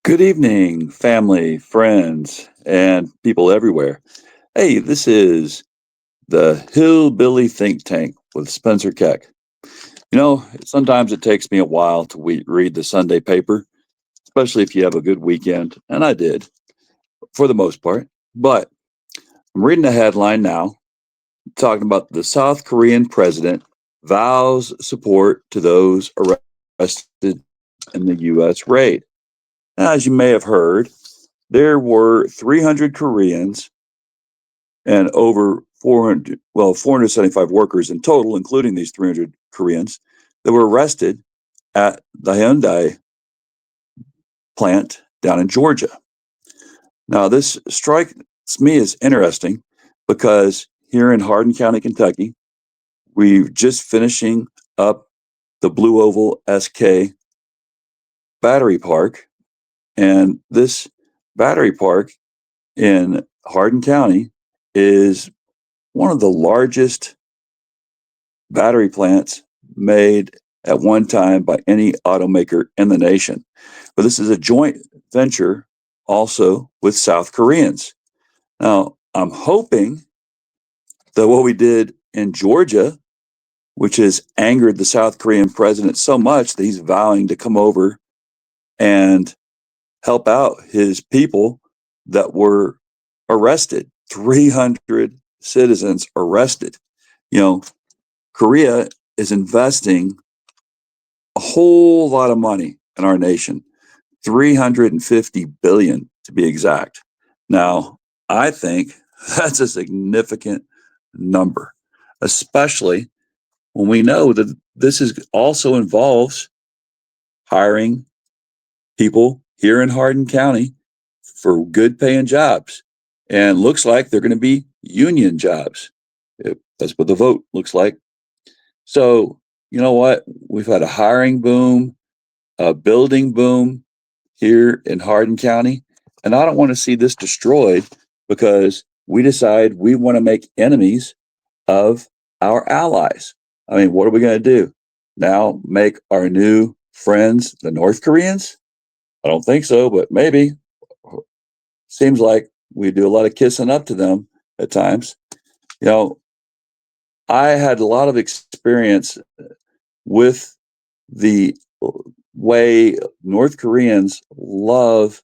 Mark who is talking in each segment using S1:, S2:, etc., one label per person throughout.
S1: Good evening, family, friends, and people everywhere. Hey, this is the Hillbilly Think Tank with Spencer Keck. Sometimes it takes me a while to read the Sunday paper, especially if you have a good weekend, and I did for the most part. But I'm reading a headline now talking about the South Korean president vows support to those arrested in the U.S. raid. Now, as you may have heard, there were 300 Koreans and over 475 workers in total, including these 300 Koreans, that were arrested at the Hyundai plant down in Georgia. Now, this strikes me as interesting because here in Hardin County, Kentucky, we're just finishing up the Blue Oval SK battery park. And this battery park in Hardin County is one of the largest battery plants made at one time by any automaker in the nation. But this is a joint venture also with South Koreans. Now, I'm hoping that what we did in Georgia, which has angered the South Korean president so much that he's vowing to come over and help out his people that were arrested. 300 citizens arrested. You know, Korea is investing a whole lot of money in our nation, 350 billion to be exact. Now, I think that's a significant number, especially when we know that this is also involves hiring people here in Hardin County for good paying jobs. And looks like they're going to be union jobs. That's what the vote looks like. So, you know what? We've had a hiring boom, a building boom here in Hardin County. And I don't want to see this destroyed because we decide we want to make enemies of our allies. I mean, what are we going to do? Now make our new friends the North Koreans? I don't think so, but maybe. Seems like we do a lot of kissing up to them at times. You know, I had a lot of experience with the way North Koreans love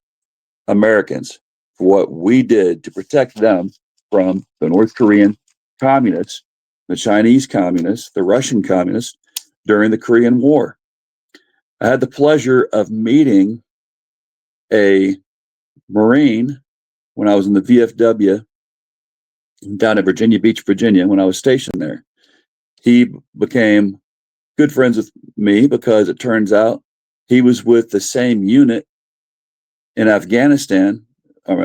S1: Americans for what we did to protect them from the North Korean communists, the Chinese communists, the Russian communists during the Korean War. I had the pleasure of meeting a Marine when I was in the VFW down at Virginia Beach, Virginia, when I was stationed there. He became good friends with me because it turns out he was with the same unit in Afghanistan. He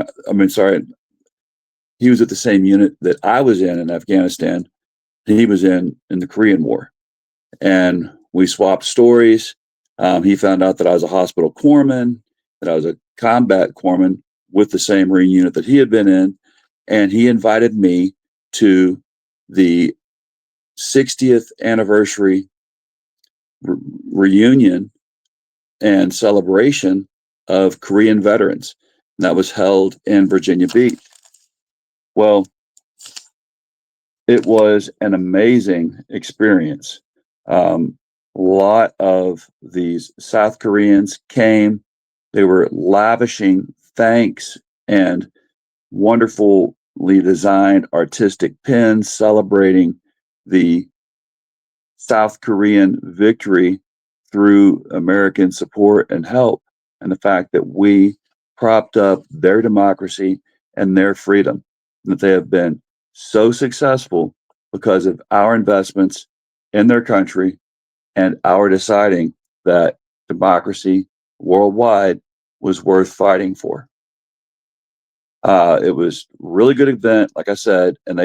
S1: was at the same unit that I was in Afghanistan. He was in the Korean War. And we swapped stories. He found out that I was a hospital corpsman, that I was a combat corpsman with the same Marine unit that he had been in. And he invited me to the 60th anniversary reunion and celebration of Korean veterans. And that was held in Virginia Beach. Well, it was an amazing experience. A lot of these South Koreans came. They were lavishing thanks and wonderfully designed artistic pins celebrating the South Korean victory through American support and help, and the fact that we propped up their democracy and their freedom, that they have been so successful because of our investments in their country and our deciding that democracy worldwide was worth fighting for. It was a really good event, like I said, and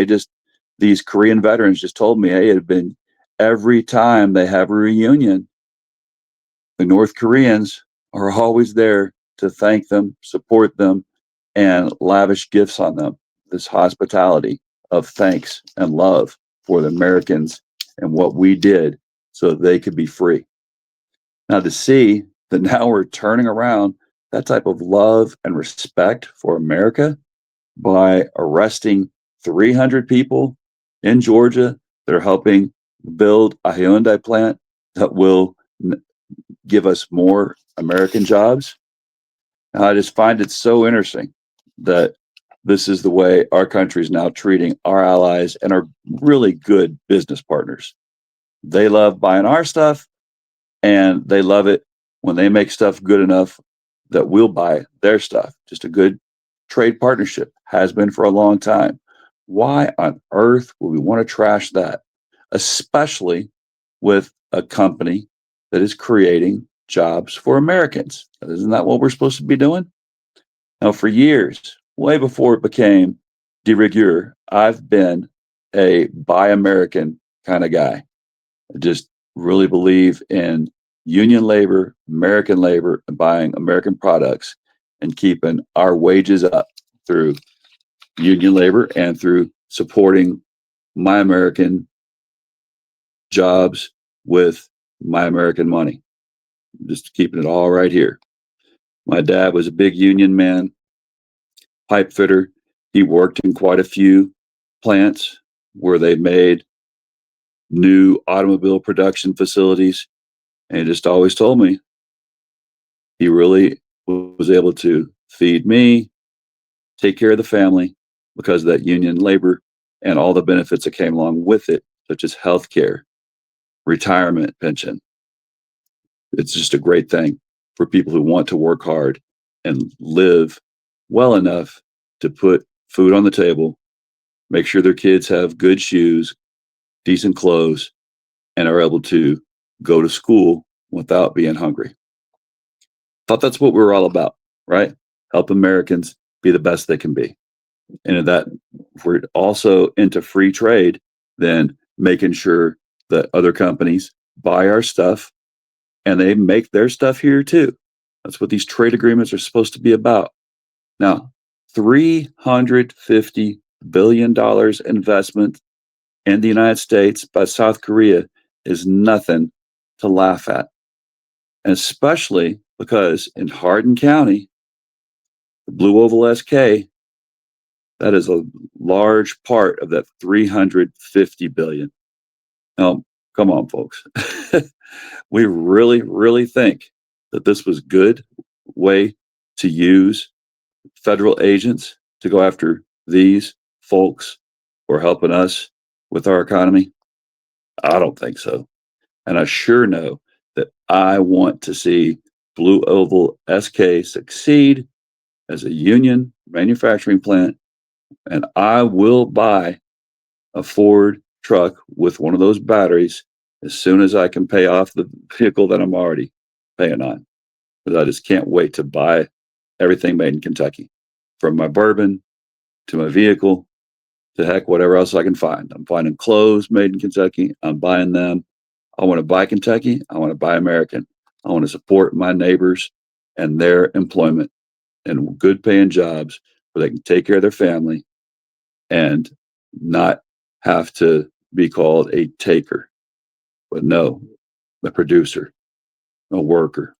S1: these Korean veterans just told me, hey, it had been every time they have a reunion, the North Koreans are always there to thank them, support them, and lavish gifts on them. This hospitality of thanks and love for the Americans and what we did so that they could be free. Now, to see that now we're turning around that type of love and respect for America by arresting 300 people in Georgia that are helping build a Hyundai plant that will give us more American jobs. And I just find it so interesting that this is the way our country is now treating our allies and our really good business partners. They love buying our stuff, and they love it when they make stuff good enough that we'll buy their stuff. Just a good trade partnership, has been for a long time. Why on earth would we want to trash that? Especially with a company that is creating jobs for Americans. Isn't that what we're supposed to be doing? Now, for years, way before it became de rigueur, I've been a buy American kind of guy. I just really believe in union labor, and buying American products and keeping our wages up through union labor and through supporting my American jobs with my American money. Just keeping it all right here. My dad was a big union man, pipe fitter. He worked in quite a few plants where they made new automobile production facilities. And he just always told me he really was able to feed me, take care of the family because of that union labor and all the benefits that came along with it, such as health care, retirement pension. It's just a great thing for people who want to work hard and live well enough to put food on the table, make sure their kids have good shoes, decent clothes, and are able to go to school without being hungry. Thought that's what we were all about, right? Help Americans be the best they can be. And that if we're also into free trade, then making sure that other companies buy our stuff and they make their stuff here too. That's what these trade agreements are supposed to be about. Now, $350 billion investment in the United States by South Korea is nothing to laugh at. And especially because in Hardin County, the Blue Oval SK, that is a large part of that 350 billion. Now, come on, folks. We really, really think that this was good way to use federal agents to go after these folks who are helping us with our economy? I don't think so. And I sure know that I want to see Blue Oval SK succeed as a union manufacturing plant, and I will buy a Ford truck with one of those batteries as soon as I can pay off the vehicle that I'm already paying on. Because I just can't wait to buy everything made in Kentucky, from my bourbon to my vehicle to heck whatever else I can find. I'm finding clothes made in Kentucky. I'm buying them. I want to buy Kentucky. I want to buy American. I want to support my neighbors and their employment and good paying jobs where they can take care of their family and not have to be called a taker, but no, a producer, a worker.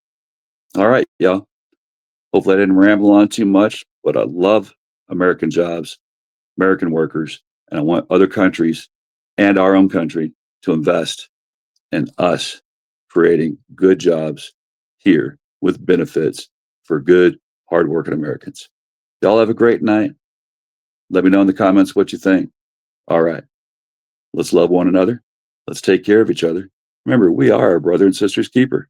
S1: All right, y'all. Hopefully I didn't ramble on too much, but I love American jobs, American workers, and I want other countries and our own country to invest in us creating good jobs here with benefits for good, hardworking Americans. Y'all have a great night. Let me know in the comments what you think. All right. Let's love one another. Let's take care of each other. Remember, we are our brother and sister's keeper.